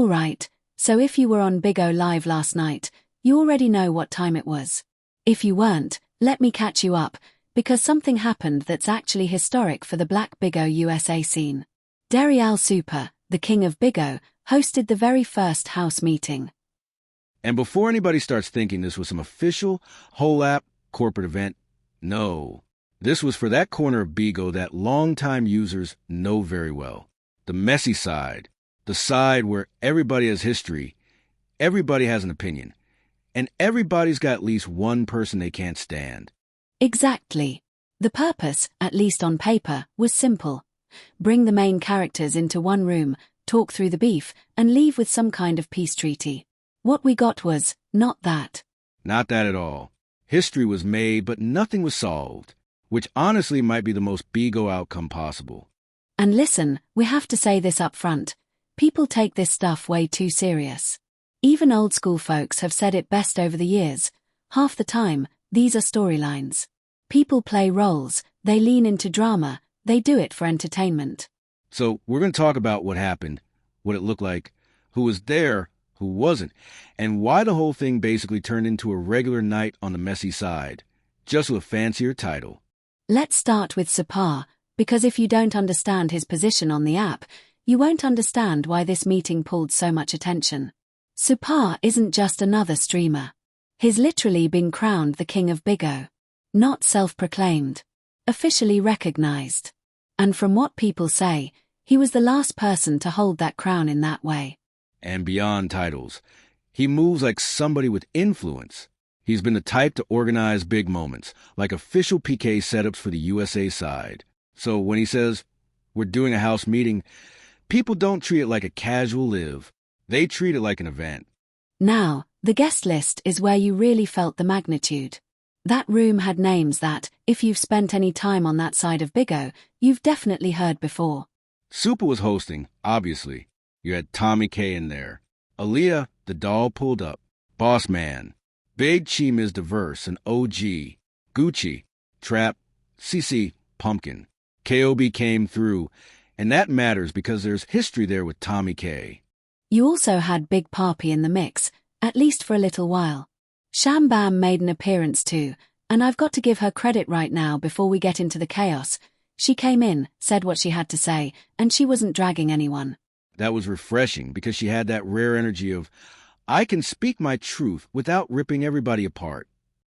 Alright, so if you were on Bigo Live last night, you already know what time it was. If you weren't, let me catch you up, because something happened that's actually historic for the Black Bigo USA scene. SUPA, the King of Bigo, hosted the very first house meeting. And before anybody starts thinking this was some official, whole app, corporate event, no. This was for that corner of Bigo that longtime users know very well. The messy side. The side where everybody has history, everybody has an opinion, and everybody's got at least one person they can't stand. Exactly. The purpose, at least on paper, was simple. Bring the main characters into one room, talk through the beef, and leave with some kind of peace treaty. What we got was not that. Not that at all. History was made, but nothing was solved, which honestly might be the most Bigo outcome possible. And listen, we have to say this up front. People take this stuff way too serious. Even old school folks have said it best over the years. Half the time, these are storylines. People play roles, they lean into drama, they do it for entertainment. So we're going to talk about what happened, what it looked like, who was there, who wasn't, and why the whole thing basically turned into a regular night on the messy side, just with a fancier title. Let's start with SUPA, because if you don't understand his position on the app, you won't understand why this meeting pulled so much attention. SUPA isn't just another streamer. He's literally been crowned the King of Bigo. Not self-proclaimed. Officially recognized. And from what people say, he was the last person to hold that crown in that way. And beyond titles, he moves like somebody with influence. He's been the type to organize big moments, like official PK setups for the USA side. So when he says, "We're doing a house meeting," people don't treat it like a casual live. They treat it like an event. Now, the guest list is where you really felt the magnitude. That room had names that, if you've spent any time on that side of Bigo, you've definitely heard before. SUPA was hosting, obviously. You had Tommy K in there. Aaliyah, the doll pulled up. Boss Man. Big Chima is diverse and OG. Gucci. Trap. CC. Pumpkin. KOB came through. And that matters because there's history there with Tommy K. You also had Big Papi in the mix, at least for a little while. Sham Bam made an appearance too, and I've got to give her credit right now before we get into the chaos. She came in, said what she had to say, and she wasn't dragging anyone. That was refreshing because she had that rare energy of, I can speak my truth without ripping everybody apart.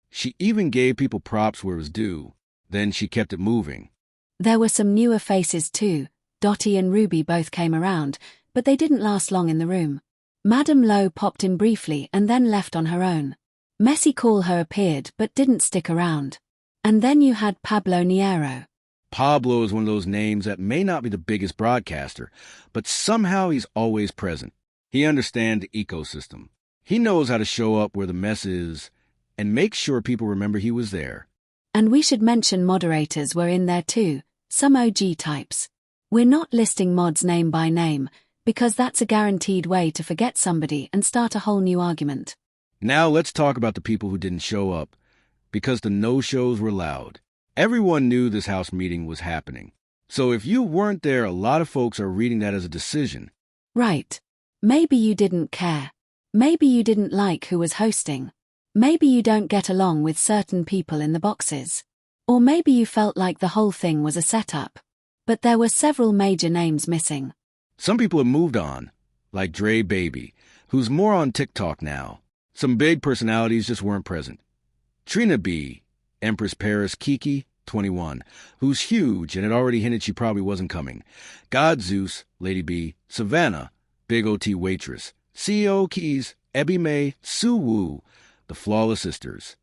She even gave people props where it was due. Then she kept it moving. There were some newer faces too. Dottie and Ruby both came around, but they didn't last long in the room. Madame Lowe popped in briefly and then left on her own. Messy Call Her appeared but didn't stick around. And then you had Pablo Niero. Pablo is one of those names that may not be the biggest broadcaster, but somehow he's always present. He understands the ecosystem. He knows how to show up where the mess is and make sure people remember he was there. And we should mention moderators were in there too, some OG types. We're not listing mods name by name, because that's a guaranteed way to forget somebody and start a whole new argument. Now let's talk about the people who didn't show up, because the no-shows were loud. Everyone knew this house meeting was happening. So if you weren't there, a lot of folks are reading that as a decision. Right. Maybe you didn't care. Maybe you didn't like who was hosting. Maybe you don't get along with certain people in the boxes. Or maybe you felt like the whole thing was a setup. But there were several major names missing. Some people have moved on, like Dre Baby, who's more on TikTok now. Some big personalities just weren't present. Trina B, Empress Paris Kiki, 21, who's huge and had already hinted she probably wasn't coming. God Zeus, Lady B, Savannah, Big OT Waitress, CEO Keys, Ebby May, Sue Woo, the Flawless Sisters.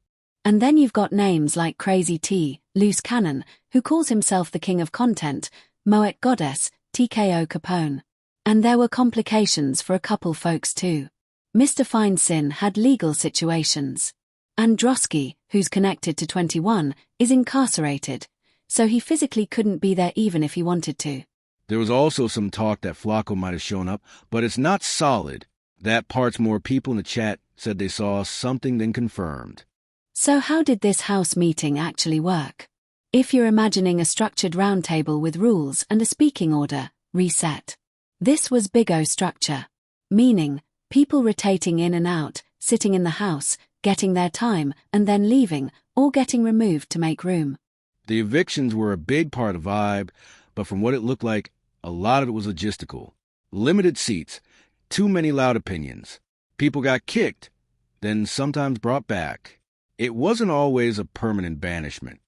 And then you've got names like Crazy T, Loose Cannon, who calls himself the King of Content, Moet Goddess, TKO Capone. And there were complications for a couple folks too. Mr. Finesin had legal situations. Androsky, who's connected to 21, is incarcerated, so he physically couldn't be there even if he wanted to. There was also some talk that Flacco might have shown up, but it's not solid. That part's more people in the chat said they saw something than confirmed. So how did this house meeting actually work? If you're imagining a structured roundtable with rules and a speaking order, reset. This was Bigo structure. Meaning, people rotating in and out, sitting in the house, getting their time, and then leaving, or getting removed to make room. The evictions were a big part of the vibe, but from what it looked like, a lot of it was logistical. Limited seats, too many loud opinions. People got kicked, then sometimes brought back. It wasn't always a permanent banishment.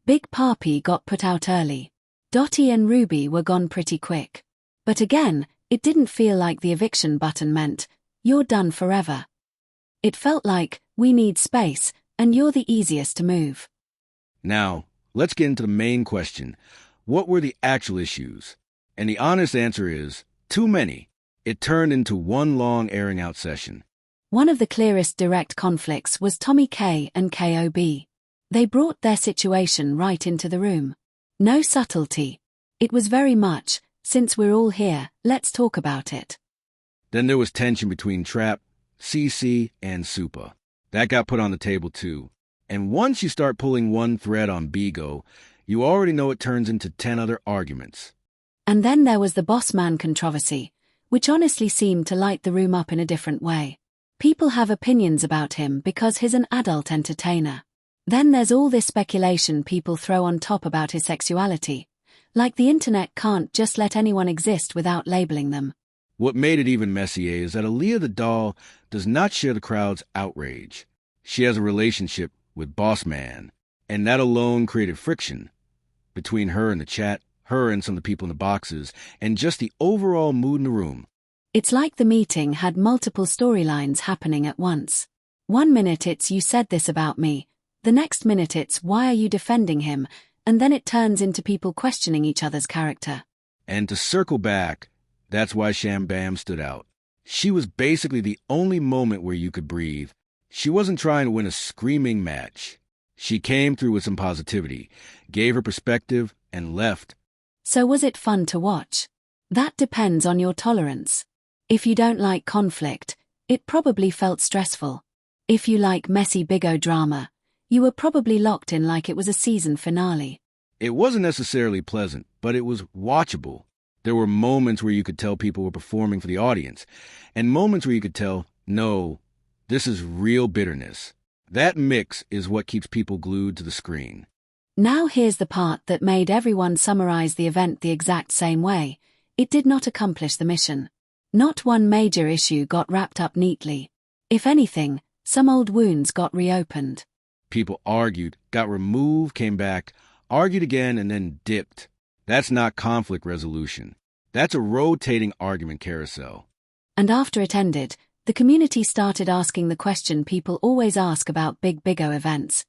Big Papi got put out early. Dottie and Ruby were gone pretty quick. But again, it didn't feel like the eviction button meant, you're done forever. It felt like, we need space, and you're the easiest to move. Now, let's get into the main question. What were the actual issues? And the honest answer is, too many. It turned into one long airing out session. One of the clearest direct conflicts was Tommy K and KOB. They brought their situation right into the room. No subtlety. It was very much, since we're all here, let's talk about it. Then there was tension between Trap, CC, and SUPA. That got put on the table too. And once you start pulling one thread on Bigo, you already know it turns into 10 other arguments. And then there was the boss man controversy, which honestly seemed to light the room up in a different way. People have opinions about him because he's an adult entertainer. Then there's all this speculation people throw on top about his sexuality. Like the internet can't just let anyone exist without labeling them. What made it even messier is that Aaliyah the doll does not share the crowd's outrage. She has a relationship with Boss Man, and that alone created friction between her and the chat, her and some of the people in the boxes, and just the overall mood in the room. It's like the meeting had multiple storylines happening at once. 1 minute it's you said this about me, the next minute it's why are you defending him, and then it turns into people questioning each other's character. And to circle back, that's why Sham Bam stood out. She was basically the only moment where you could breathe. She wasn't trying to win a screaming match. She came through with some positivity, gave her perspective, and left. So was it fun to watch? That depends on your tolerance. If you don't like conflict, it probably felt stressful. If you like messy Bigo drama, you were probably locked in like it was a season finale. It wasn't necessarily pleasant, but it was watchable. There were moments where you could tell people were performing for the audience, and moments where you could tell, no, this is real bitterness. That mix is what keeps people glued to the screen. Now here's the part that made everyone summarize the event the exact same way. It did not accomplish the mission. Not one major issue got wrapped up neatly. If anything, some old wounds got reopened. People argued, got removed, came back, argued again, and then dipped. That's not conflict resolution. That's a rotating argument carousel. And after it ended, the community started asking the question people always ask about Big Bigo events.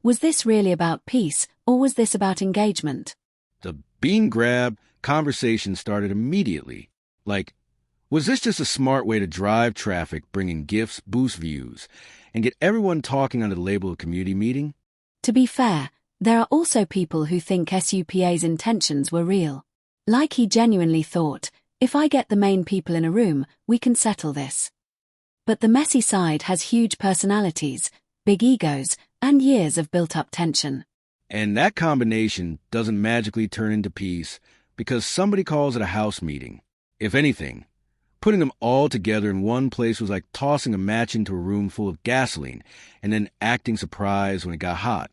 Was this really about peace, or was this about engagement? The bean grab conversation started immediately. Like, was this just a smart way to drive traffic, bring in gifts, boost views, and get everyone talking under the label of community meeting? To be fair, there are also people who think SUPA's intentions were real. Like he genuinely thought, if I get the main people in a room, we can settle this. But the messy side has huge personalities, big egos, and years of built-up tension. And that combination doesn't magically turn into peace because somebody calls it a house meeting. If anything, putting them all together in one place was like tossing a match into a room full of gasoline and then acting surprised when it got hot.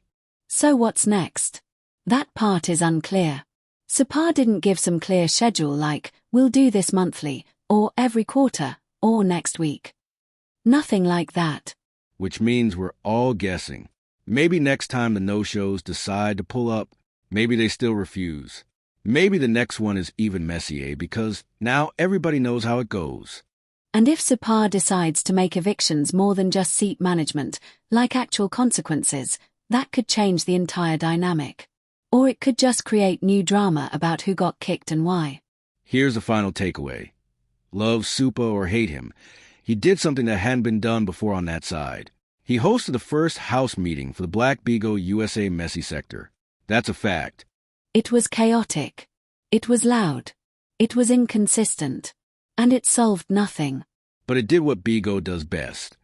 So what's next? That part is unclear. SUPA didn't give some clear schedule like, we'll do this monthly, or every quarter, or next week. Nothing like that. Which means we're all guessing. Maybe next time the no-shows decide to pull up, maybe they still refuse. Maybe the next one is even messier because now everybody knows how it goes. And if SUPA decides to make evictions more than just seat management, like actual consequences, that could change the entire dynamic. Or it could just create new drama about who got kicked and why. Here's the final takeaway. Love SUPA or hate him, he did something that hadn't been done before on that side. He hosted the first house meeting for the Black Bigo USA messy sector. That's a fact. It was chaotic. It was loud. It was inconsistent. And it solved nothing. But it did what Bigo does best.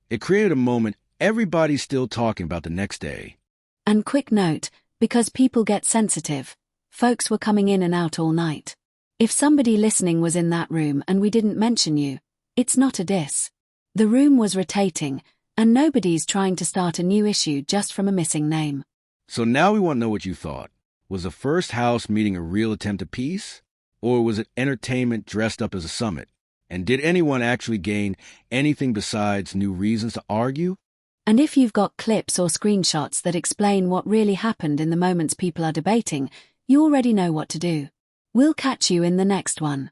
It created a moment everybody's still talking about the next day. And quick note, because people get sensitive, folks were coming in and out all night. If somebody listening was in that room and we didn't mention you, It's not a diss. The room was rotating, and nobody's trying to start a new issue just from a missing name. So now we want to know what you thought. Was the first house meeting a real attempt at peace? Or was it entertainment dressed up as a summit? And did anyone actually gain anything besides new reasons to argue? And if you've got clips or screenshots that explain what really happened in the moments people are debating, you already know what to do. We'll catch you in the next one.